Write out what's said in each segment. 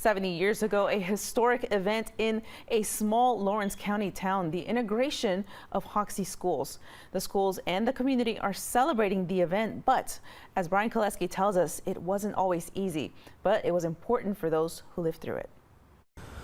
70 years ago, a historic event in a small Lawrence County town, the integration of Hoxie schools. The schools and the community are celebrating the event, but as Brian Koleski tells us, it wasn't always easy, but it was important for those who lived through it.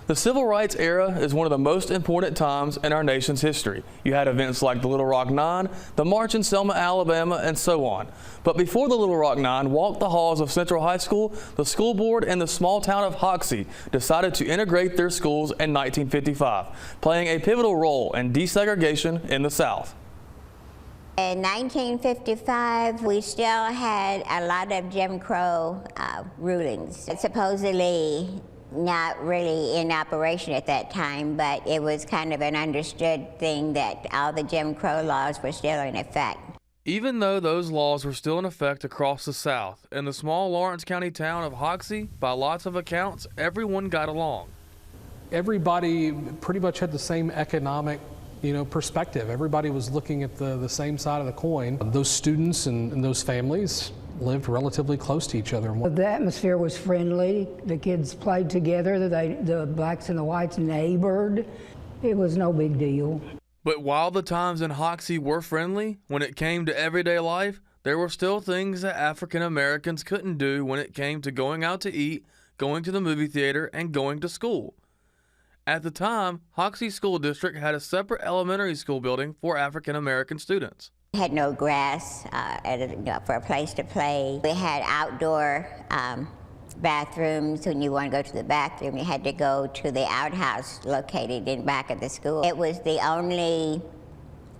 The civil rights era is one of the most important times in our nation's history. You had events like the Little Rock Nine, the March in Selma, Alabama, and so on. But before the Little Rock Nine walked the halls of Central High School, the school board in the small town of Hoxie decided to integrate their schools in 1955, playing a pivotal role in desegregation in the South. In 1955, we still had a lot of Jim Crow rulings. Supposedly not really in operation at that time, but it was kind of an understood thing that all the Jim Crow laws were still in effect. Even though those laws were still in effect across the South, in the small Lawrence County town of Hoxie, by lots of accounts, everyone got along. Everybody pretty much had the same economic perspective. Everybody was looking at the same side of the coin. Those students and those families lived relatively close to each other. The atmosphere was friendly. The kids played together. The blacks and the whites neighbored. It was no big deal. But while the times in Hoxie were friendly, when it came to everyday life, there were still things that African Americans couldn't do when it came to going out to eat, going to the movie theater, and going to school. At the time, Hoxie School District had a separate elementary school building for African American students. We had no grass for a place to play. We had outdoor bathrooms. When you want to go to the bathroom, you had to go to the outhouse located in back of the school. It was the only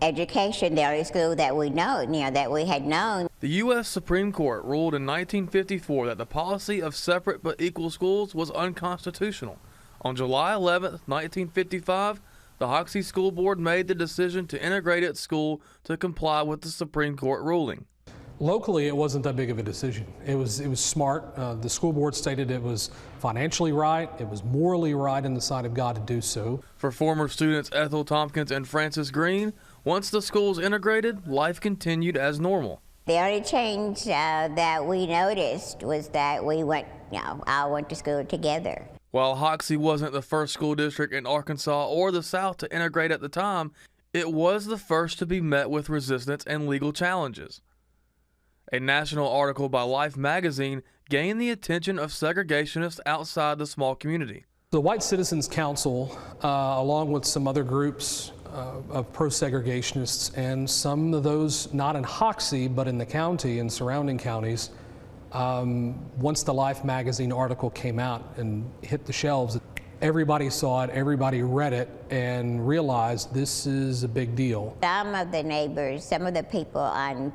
education, the only school that we that we had known. The U.S. Supreme Court ruled in 1954 that the policy of separate but equal schools was unconstitutional. On July 11, 1955, the Hoxie School Board made the decision to integrate its school to comply with the Supreme Court ruling. Locally, it wasn't that big of a decision. It was smart. The school board stated it was financially right, it was morally right in the sight of God to do so. For former students Ethel Tompkins and Francis Green, once the schools integrated, life continued as normal. The only change that we noticed was that we all went to school together. While Hoxie wasn't the first school district in Arkansas or the South to integrate at the time, it was the first to be met with resistance and legal challenges. A national article by Life magazine gained the attention of segregationists outside the small community. The White Citizens Council, along with some other groups of pro-segregationists and some of those not in Hoxie but in the county and surrounding counties, once the Life magazine article came out and hit the shelves, everybody saw it, everybody read it, and realized this is a big deal. Some of the neighbors, some of the people on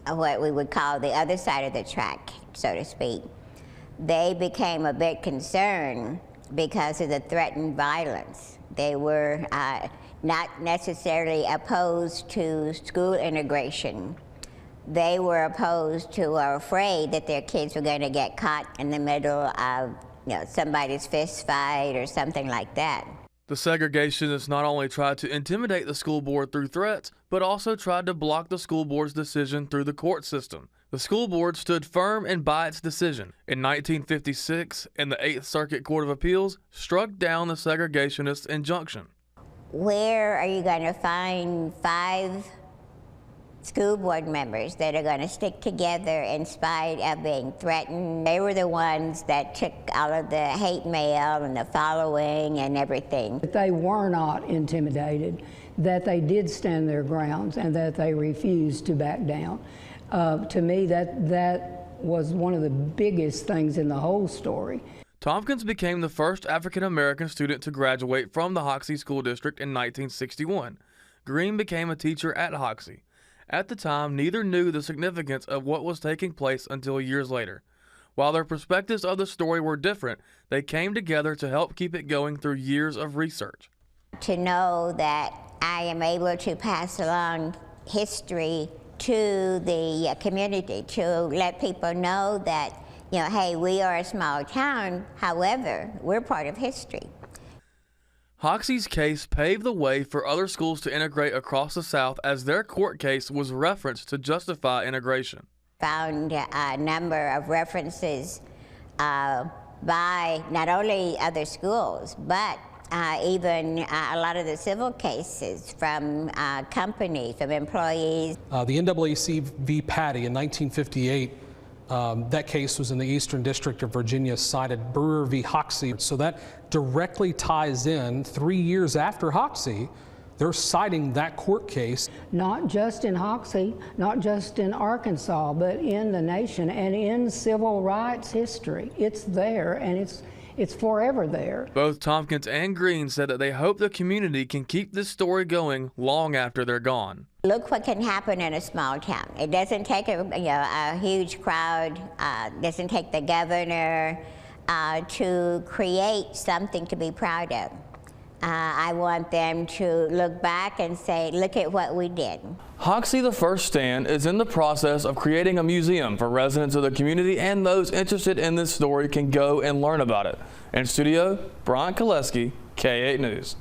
what we would call the other side of the track, so to speak, they became a bit concerned because of the threatened violence. They were not necessarily opposed to school integration. They were opposed to or afraid that their kids were going to get caught in the middle of somebody's fist fight or something like that. The segregationists not only tried to intimidate the school board through threats, but also tried to block the school board's decision through the court system. The school board stood firm and by its decision. In 1956, and the 8th Circuit Court of Appeals struck down the segregationist injunction. Where are you going to find 5 school board members that are going to stick together in spite of being threatened? They were the ones that took all of the hate mail and the following and everything. But they were not intimidated, that they did stand their grounds and that they refused to back down. To me, that was one of the biggest things in the whole story. Tompkins became the first African American student to graduate from the Hoxie School District in 1961. Green became a teacher at Hoxie. At the time, neither knew the significance of what was taking place until years later. While their perspectives of the story were different, they came together to help keep it going through years of research. To know that I am able to pass along history to the community, to let people know that, hey, we are a small town, however, we're part of history. Hoxie's case paved the way for other schools to integrate across the South, as their court case was referenced to justify integration. Found a number of references by not only other schools, but even a lot of the civil cases from companies, from employees. The NAACP v. Patty in 1958, that case was in the Eastern District of Virginia, cited Brewer v. Hoxie. So that directly ties in 3 years after Hoxie. They're citing that court case. Not just in Hoxie, not just in Arkansas, but in the nation and in civil rights history. It's there, and it's forever there. Both Tompkins and Green said that they hope the community can keep this story going long after they're gone. Look what can happen in a small town. It doesn't take a huge crowd, doesn't take the governor to create something to be proud of. I want them to look back and say, look at what we did. Hoxie the First Stand is in the process of creating a museum for residents of the community, and those interested in this story can go and learn about it. In studio, Brian Koleski, K8 News.